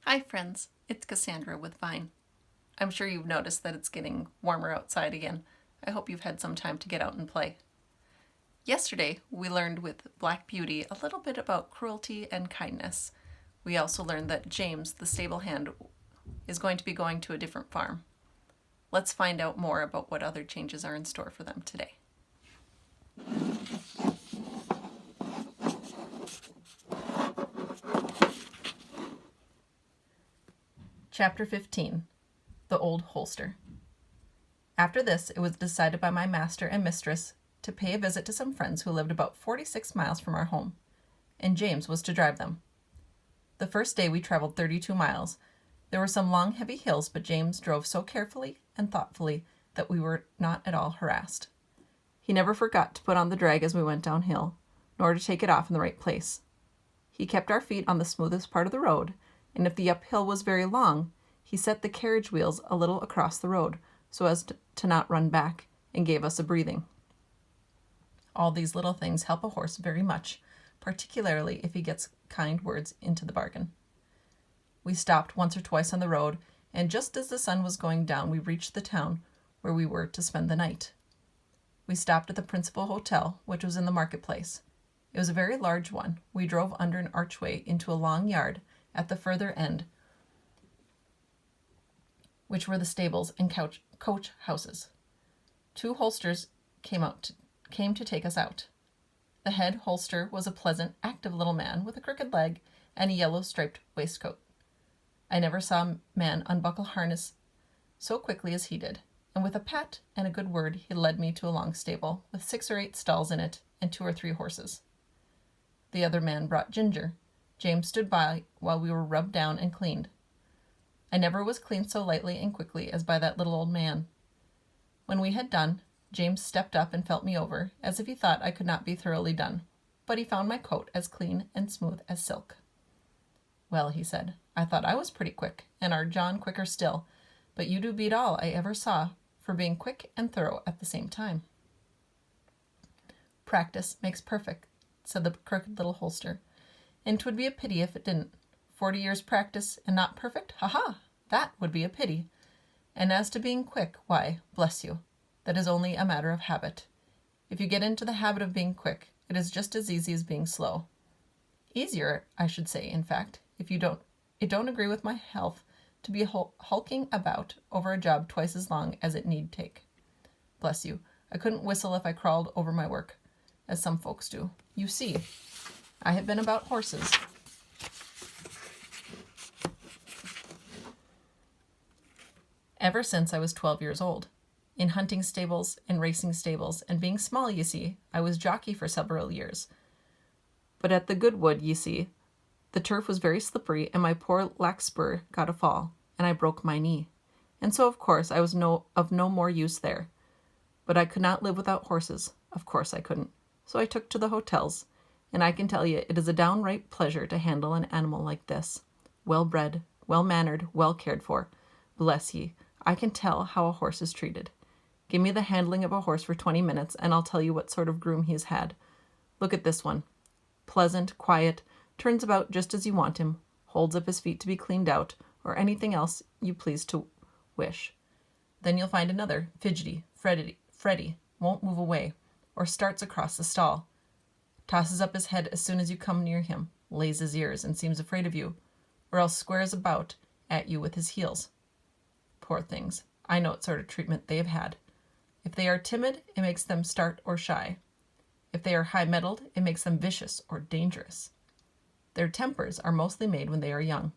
Hi friends, it's Cassandra with Vine. I'm sure you've noticed that it's getting warmer outside again. I hope you've had some time to get out and play. Yesterday, we learned with Black Beauty a little bit about cruelty and kindness. We also learned that James, the stable hand, is going to be going to a different farm. Let's find out more about what other changes are in store for them today. Chapter 15, The Old Holster. After this, it was decided by my master and mistress to pay a visit to some friends who lived about 46 miles from our home, and James was to drive them. The first day we traveled 32 miles. There were some long, heavy hills, but James drove so carefully and thoughtfully that we were not at all harassed. He never forgot to put on the drag as we went downhill, nor to take it off in the right place. He kept our feet on the smoothest part of the road, and if the uphill was very long, he set the carriage wheels a little across the road so as to not run back, and gave us a breathing. All these little things help a horse very much, particularly if he gets kind words into the bargain. We stopped once or twice on the road, and just as the sun was going down, we reached the town where we were to spend the night. We stopped at the principal hotel, which was in the marketplace. It was a very large one. We drove under an archway into a long yard at the further end, which were the stables and coach houses. Two holsters came to take us out. The head holster was a pleasant, active little man with a crooked leg and a yellow striped waistcoat. I never saw a man unbuckle harness so quickly as he did, and with a pat and a good word he led me to a long stable with 6 or 8 stalls in it and 2 or 3 horses. The other man brought Ginger. James stood by while we were rubbed down and cleaned. I never was cleaned so lightly and quickly as by that little old man. When we had done, James stepped up and felt me over, as if he thought I could not be thoroughly done, but he found my coat as clean and smooth as silk. "Well," he said, "I thought I was pretty quick, and our John quicker still, but you do beat all I ever saw for being quick and thorough at the same time." "Practice makes perfect," said the crooked little holster, "and 'twould be a pity if it didn't. 40 years' practice and not perfect? Ha! That would be a pity. And as to being quick, why, bless you, that is only a matter of habit. If you get into the habit of being quick, it is just as easy as being slow. Easier, I should say, in fact, if you don't. It don't agree with my health to be hulking about over a job twice as long as it need take. Bless you, I couldn't whistle if I crawled over my work, as some folks do. You see, I have been about horses ever since I was 12 years old. In hunting stables and racing stables, and being small, you see, I was jockey for several years. But at the Goodwood, you see, the turf was very slippery, and my poor Larkspur got a fall, and I broke my knee. And so, of course, I was of no more use there. But I could not live without horses. Of course I couldn't. So I took to the hotels, and I can tell you it is a downright pleasure to handle an animal like this. Well-bred, well-mannered, well cared for. Bless ye, I can tell how a horse is treated. Give me the handling of a horse for 20 minutes, and I'll tell you what sort of groom he's had. Look at this one. Pleasant, quiet, turns about just as you want him, holds up his feet to be cleaned out, or anything else you please to wish. Then you'll find another, fidgety, fretty, won't move away, or starts across the stall, tosses up his head as soon as you come near him, lays his ears and seems afraid of you, or else squares about at you with his heels. Poor things, I know what sort of treatment they have had. If they are timid, it makes them start or shy. If they are high-mettled, it makes them vicious or dangerous. Their tempers are mostly made when they are young.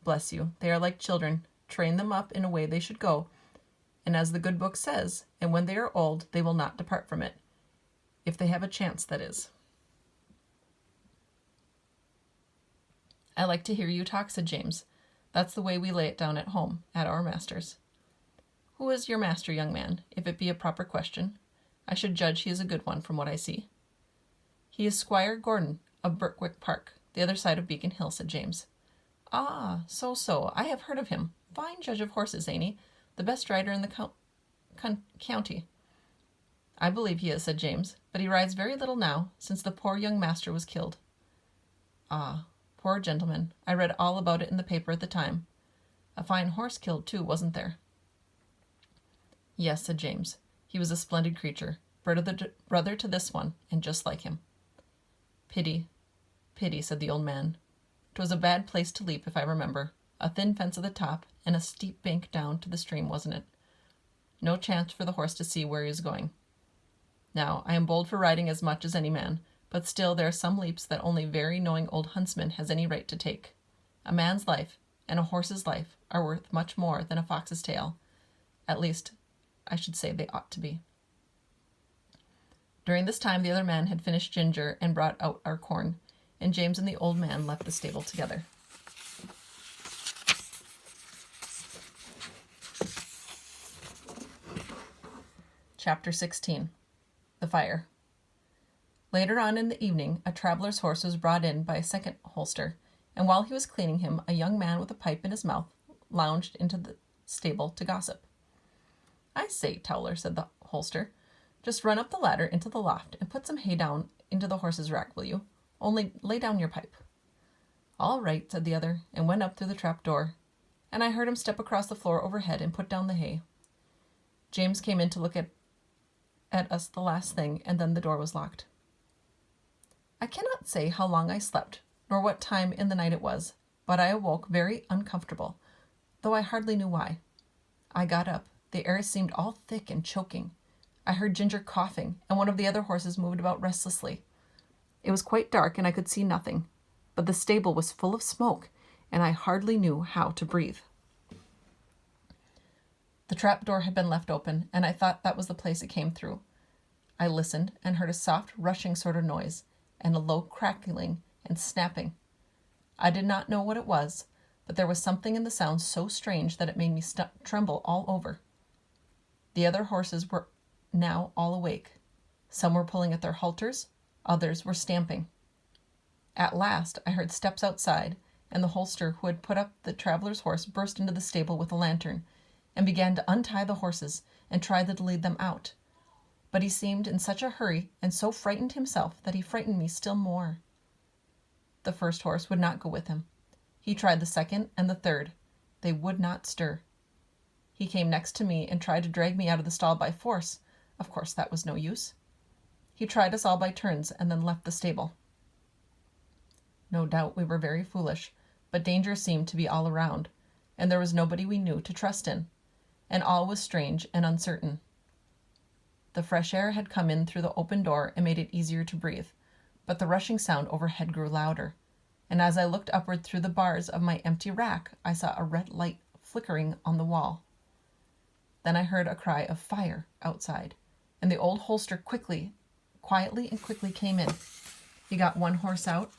Bless you, they are like children. Train them up in a way they should go, and as the good book says, and when they are old, they will not depart from it. If they have a chance, that is. "I like to hear you talk," said James. "That's the way we lay it down at home, at our master's." "Who is your master, young man, if it be a proper question? I should judge he is a good one from what I see." "He is Squire Gordon of Birtwick Park, the other side of Beacon Hill," said James. "Ah, so, I have heard of him. Fine judge of horses, ain't he? The best rider in the county." "I believe he is," said James, "but he rides very little now, since the poor young master was killed." "Ah, Poor gentleman. I read all about it in the paper at the time. A fine horse killed, too, wasn't there? Yes, said James. He was a splendid creature, brother to this one, and just like him. Pity, pity, said the old man. 'Twas a bad place to leap, if I remember. A thin fence at the top, and a steep bank down to the stream, wasn't it? No chance for the horse to see where he was going. Now, I am bold for riding as much as any man, but still there are some leaps that only very knowing old huntsman has any right to take. A man's life and a horse's life are worth much more than a fox's tail. At least, I should say they ought to be. During this time the other man had finished Ginger and brought out our corn, and James and the old man left the stable together. Chapter 16. The Fire. Later on in the evening, a traveler's horse was brought in by a second holster, and while he was cleaning him, a young man with a pipe in his mouth lounged into the stable to gossip. I say, Towler, said the holster, just run up the ladder into the loft and put some hay down into the horse's rack, will you? Only lay down your pipe. All right, said the other, and went up through the trap door, and I heard him step across the floor overhead and put down the hay. James came in to look at us the last thing, and then the door was locked. I cannot say how long I slept, nor what time in the night it was, but I awoke very uncomfortable, though I hardly knew why. I got up. The air seemed all thick and choking. I heard Ginger coughing, and one of the other horses moved about restlessly. It was quite dark, and I could see nothing, but the stable was full of smoke, and I hardly knew how to breathe. The trap door had been left open, and I thought that was the place it came through. I listened and heard a soft rushing sort of noise, and a low crackling and snapping. I did not know what it was, but there was something in the sound so strange that it made me tremble all over. The other horses were now all awake. Some were pulling at their halters, others were stamping. At last I heard steps outside, and the holster who had put up the traveler's horse burst into the stable with a lantern, and began to untie the horses and try to lead them out. But he seemed in such a hurry and so frightened himself that he frightened me still more. The first horse would not go with him. He tried the second and the third. They would not stir. He came next to me and tried to drag me out of the stall by force. Of course that was no use. He tried us all by turns and then left the stable. No doubt we were very foolish, but danger seemed to be all around, and there was nobody we knew to trust in, and all was strange and uncertain. The fresh air had come in through the open door and made it easier to breathe, but the rushing sound overhead grew louder, and as I looked upward through the bars of my empty rack, I saw a red light flickering on the wall. Then I heard a cry of fire outside, and the old holster quietly and quickly came in. He got one horse out,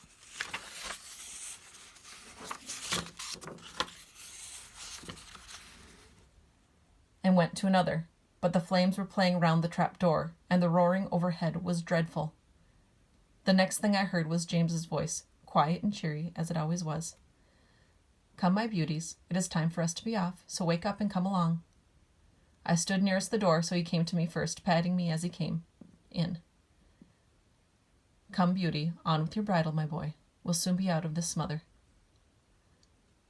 and went to another, but the flames were playing round the trap door, and the roaring overhead was dreadful. The next thing I heard was James's voice, quiet and cheery, as it always was. Come, my beauties, it is time for us to be off, so wake up and come along. I stood nearest the door, so he came to me first, patting me as he came in. Come, beauty, on with your bridle, my boy. We'll soon be out of this smother.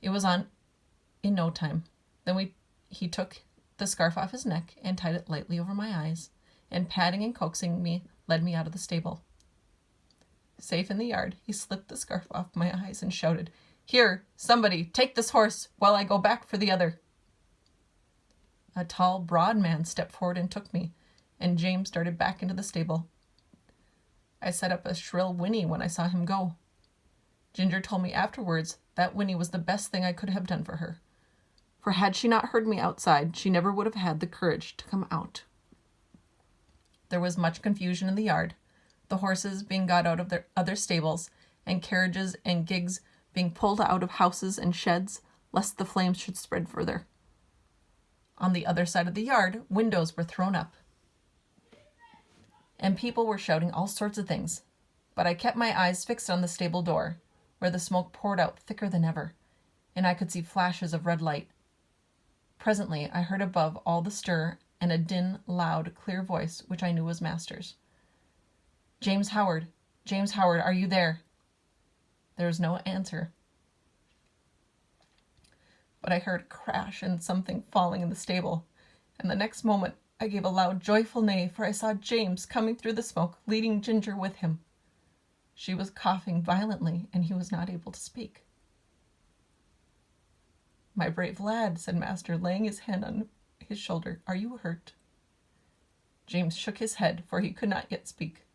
It was on in no time. Then he took the scarf off his neck and tied it lightly over my eyes, and patting and coaxing me, led me out of the stable. Safe in the yard, he slipped the scarf off my eyes and shouted, Here, somebody, take this horse while I go back for the other. A tall, broad man stepped forward and took me, and James started back into the stable. I set up a shrill whinny when I saw him go. Ginger told me afterwards that whinny was the best thing I could have done for her, for had she not heard me outside, she never would have had the courage to come out. There was much confusion in the yard, the horses being got out of their other stables, and carriages and gigs being pulled out of houses and sheds, lest the flames should spread further. On the other side of the yard, windows were thrown up, and people were shouting all sorts of things, but I kept my eyes fixed on the stable door, where the smoke poured out thicker than ever, and I could see flashes of red light. Presently I heard above all the stir and a din, loud, clear voice, which I knew was Master's. James Howard, are you there? There was no answer, but I heard a crash and something falling in the stable, and the next moment I gave a loud, joyful neigh, for I saw James coming through the smoke, leading Ginger with him. She was coughing violently, and he was not able to speak. "My brave lad," said Master, laying his hand on his shoulder, "are you hurt?" James shook his head, for he could not yet speak.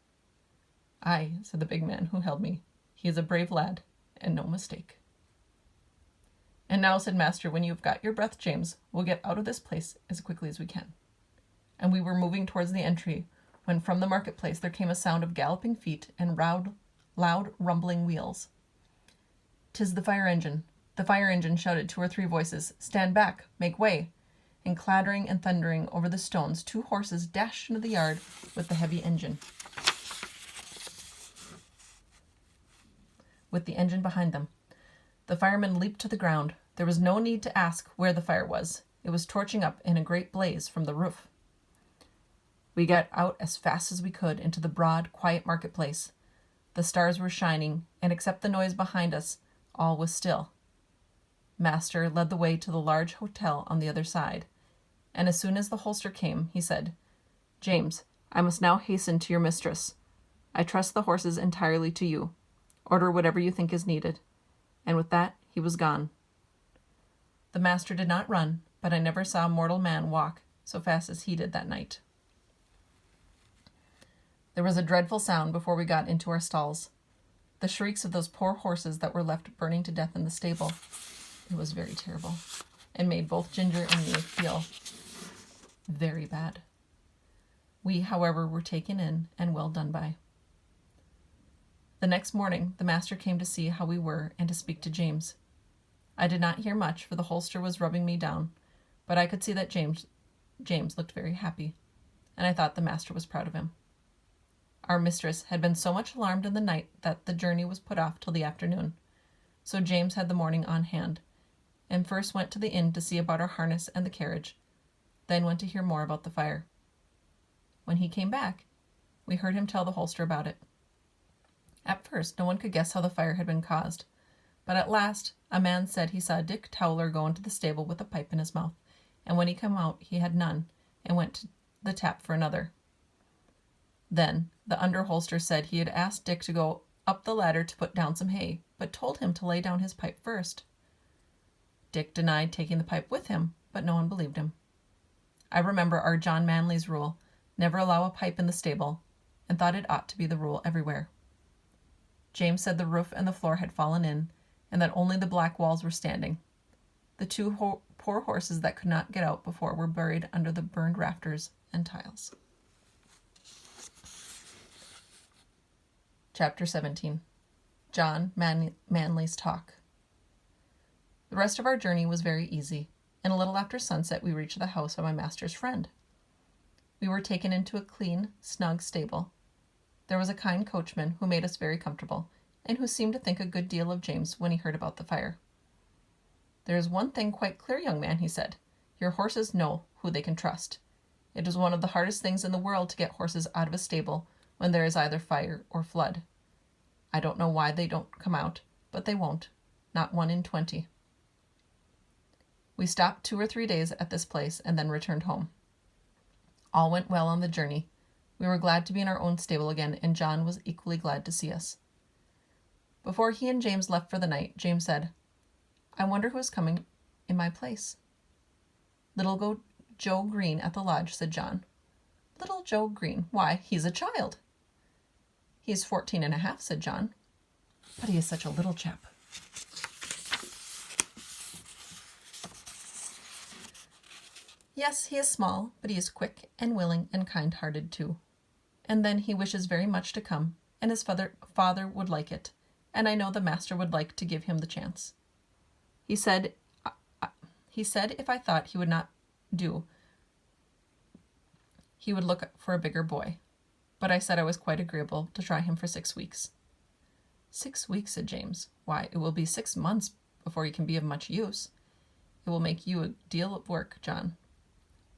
"Aye," said the big man who held me. "He is a brave lad, and no mistake." "And now," said Master, "when you have got your breath, James, we'll get out of this place as quickly as we can." And we were moving towards the entry, when from the marketplace there came a sound of galloping feet and loud rumbling wheels. "'Tis the fire engine." The fire engine, shouted 2 or 3 voices. "Stand back! Make way!" And clattering and thundering over the stones, 2 horses dashed into the yard with the heavy engine, with the engine behind them. The firemen leaped to the ground. There was no need to ask where the fire was. It was torching up in a great blaze from the roof. We got out as fast as we could into the broad, quiet marketplace. The stars were shining, and except the noise behind us, all was still. Master led the way to the large hotel on the other side, and as soon as the holster came, he said, "James, I must now hasten to your mistress. I trust the horses entirely to you. Order whatever you think is needed." And with that, he was gone. The master did not run, but I never saw a mortal man walk so fast as he did that night. There was a dreadful sound before we got into our stalls. The shrieks of those poor horses that were left burning to death in the stable. It was very terrible, and made both Ginger and me feel very bad. We, however, were taken in and well done by. The next morning, the master came to see how we were and to speak to James. I did not hear much, for the holster was rubbing me down, but I could see that James looked very happy, and I thought the master was proud of him. Our mistress had been so much alarmed in the night that the journey was put off till the afternoon, so James had the morning on hand, and first went to the inn to see about our harness and the carriage, then went to hear more about the fire. When he came back, we heard him tell the holster about it. At first, no one could guess how the fire had been caused, but at last a man said he saw Dick Towler go into the stable with a pipe in his mouth, and when he came out he had none, and went to the tap for another. Then the under-holster said he had asked Dick to go up the ladder to put down some hay, but told him to lay down his pipe first. Dick denied taking the pipe with him, but no one believed him. I remember our John Manley's rule, never allow a pipe in the stable, and thought it ought to be the rule everywhere. James said the roof and the floor had fallen in, and that only the black walls were standing. The 2 poor horses that could not get out before were buried under the burned rafters and tiles. Chapter 17. John Manley's Talk. The rest of our journey was very easy, and a little after sunset we reached the house of my master's friend. We were taken into a clean, snug stable. There was a kind coachman who made us very comfortable, and who seemed to think a good deal of James when he heard about the fire. "There is one thing quite clear, young man," he said. "Your horses know who they can trust. It is one of the hardest things in the world to get horses out of a stable when there is either fire or flood. I don't know why they don't come out, but they won't, not 1 in 20. We stopped 2 or 3 days at this place and then returned home. All went well on the journey. We were glad to be in our own stable again, and John was equally glad to see us. Before he and James left for the night, James said, "I wonder who is coming in my place." "Little Joe Green at the lodge," said John. "Little Joe Green? Why, he's a child." "He is 14 and a half, said John. "But he is such a little chap." "Yes, he is small, but he is quick and willing and kind-hearted too. And then he wishes very much to come, and his father would like it, and I know the master would like to give him the chance. He said if I thought he would not do, he would look for a bigger boy. But I said I was quite agreeable to try him for 6 weeks. 6 weeks, said James. Why, it will be 6 months before he can be of much use. It will make you a deal of work, John.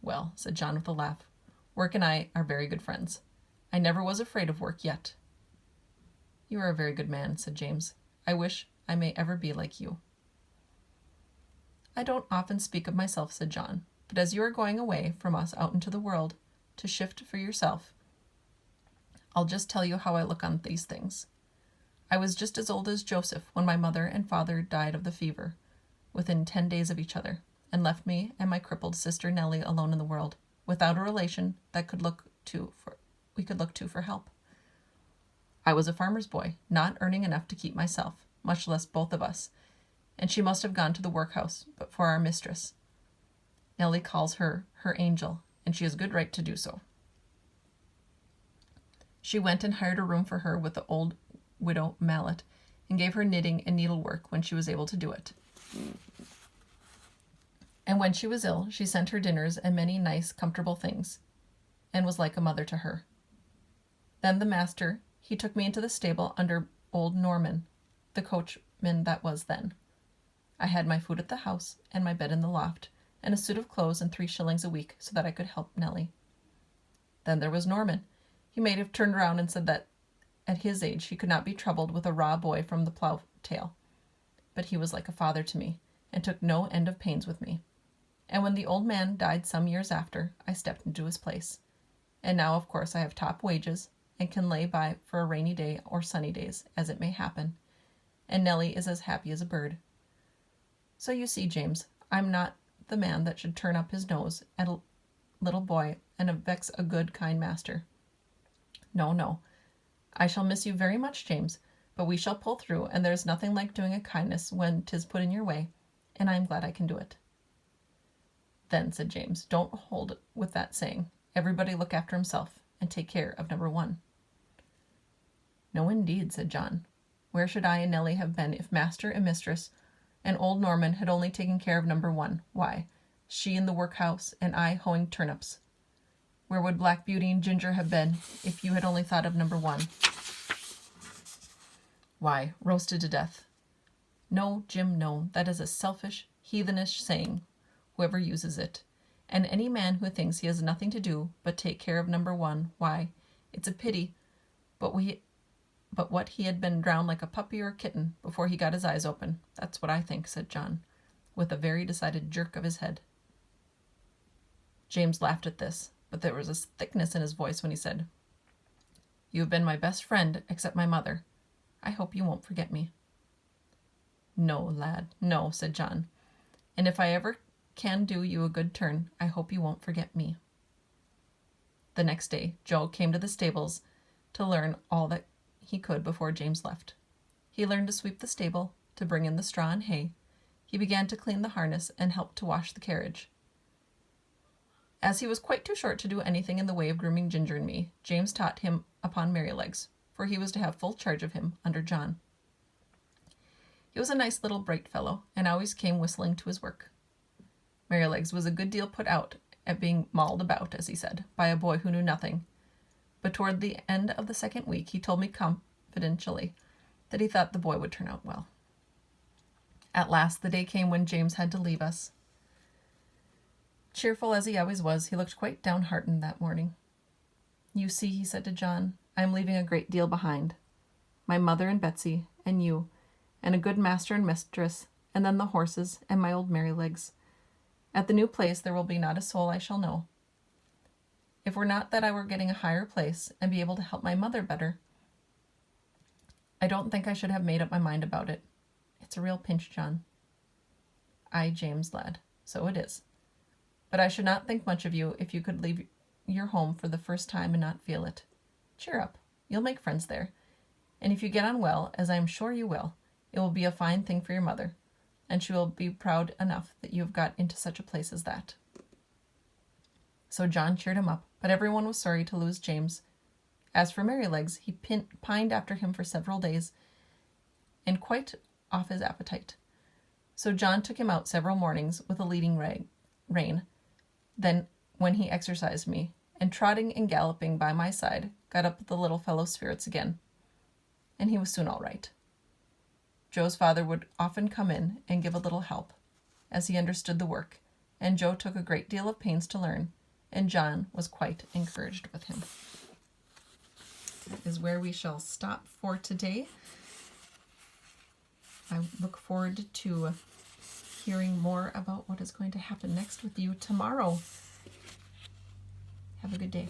Well, said John with a laugh, work and I are very good friends. I never was afraid of work yet. You are a very good man, said James. I wish I may ever be like you." "I don't often speak of myself," said John, "but as you are going away from us out into the world to shift for yourself, I'll just tell you how I look on these things. I was just as old as Joseph when my mother and father died of the fever, within 10 days of each other, and left me and my crippled sister Nellie alone in the world, without a relation that we could look to for help. I was a farmer's boy, not earning enough to keep myself, much less both of us, and she must have gone to the workhouse but for our mistress. Nellie calls her her angel, and she has good right to do so. She went and hired a room for her with the old widow Mallet, and gave her knitting and needlework when she was able to do it. And when she was ill, she sent her dinners and many nice, comfortable things, and was like a mother to her. Then the master, he took me into the stable under old Norman, the coachman that was then. I had my food at the house, and my bed in the loft, and a suit of clothes and 3 shillings a week, so that I could help Nellie. Then there was Norman. He may have turned round and said that at his age he could not be troubled with a raw boy from the plough-tail. But he was like a father to me, and took no end of pains with me. And when the old man died some years after, I stepped into his place. And now, of course, I have top wages, and can lay by for a rainy day or sunny days, as it may happen. And Nellie is as happy as a bird. So you see, James, I'm not the man that should turn up his nose at a little boy and vex a good, kind master. No, no. I shall miss you very much, James, but we shall pull through, and there's nothing like doing a kindness when 'tis put in your way, and I am glad I can do it." "Then," said James, "don't hold with that saying. Everybody look after himself, and take care of number 1. "No, indeed," said John. "Where should I and Nellie have been if master and mistress and old Norman had only taken care of number 1? Why, she in the workhouse, and I hoeing turnips. Where would Black Beauty and Ginger have been if you had only thought of number 1? Why, roasted to death." "No, Jim, no. That is a selfish, heathenish saying, whoever uses it. And any man who thinks he has nothing to do but take care of number 1, why, it's a pity, but what he had been drowned like a puppy or a kitten before he got his eyes open. That's what I think," said John, with a very decided jerk of his head. James laughed at this, but there was a thickness in his voice when he said, "You have been my best friend, except my mother. I hope you won't forget me." "No, lad, no," said John. "And if I ever can do you a good turn, I hope you won't forget me." The next day, Joe came to the stables to learn all that he could before James left. He learned to sweep the stable, to bring in the straw and hay. He began to clean the harness and helped to wash the carriage. As he was quite too short to do anything in the way of grooming Ginger and me, James taught him upon Merrylegs, for he was to have full charge of him under John. He was a nice little bright fellow, and always came whistling to his work. Merrylegs was a good deal put out at being mauled about, as he said, by a boy who knew nothing, but toward the end of the 2nd week he told me confidentially that he thought the boy would turn out well. At last the day came when James had to leave us. Cheerful as he always was, he looked quite downhearted that morning. "You see," he said to John, "I am leaving a great deal behind. My mother and Betsy, and you, and a good master and mistress, and then the horses, and my old Merrylegs. At the new place there will be not a soul I shall know. If were not that I were getting a higher place, and be able to help my mother better, I don't think I should have made up my mind about it. It's a real pinch, John." "Aye, James, lad, so it is. But I should not think much of you if you could leave your home for the first time and not feel it. Cheer up, you'll make friends there, and if you get on well, as I am sure you will, it will be a fine thing for your mother, and she will be proud enough that you have got into such a place as that." So John cheered him up, but everyone was sorry to lose James. As for Merrylegs, he pined after him for several days, and quite off his appetite. So John took him out several mornings with a leading rein. Then, when he exercised me, and trotting and galloping by my side, got up the little fellow's spirits again, and he was soon all right. Joe's father would often come in and give a little help, as he understood the work, and Joe took a great deal of pains to learn, and John was quite encouraged with him. That is where we shall stop for today. I look forward to hearing more about what is going to happen next with you tomorrow. Have a good day.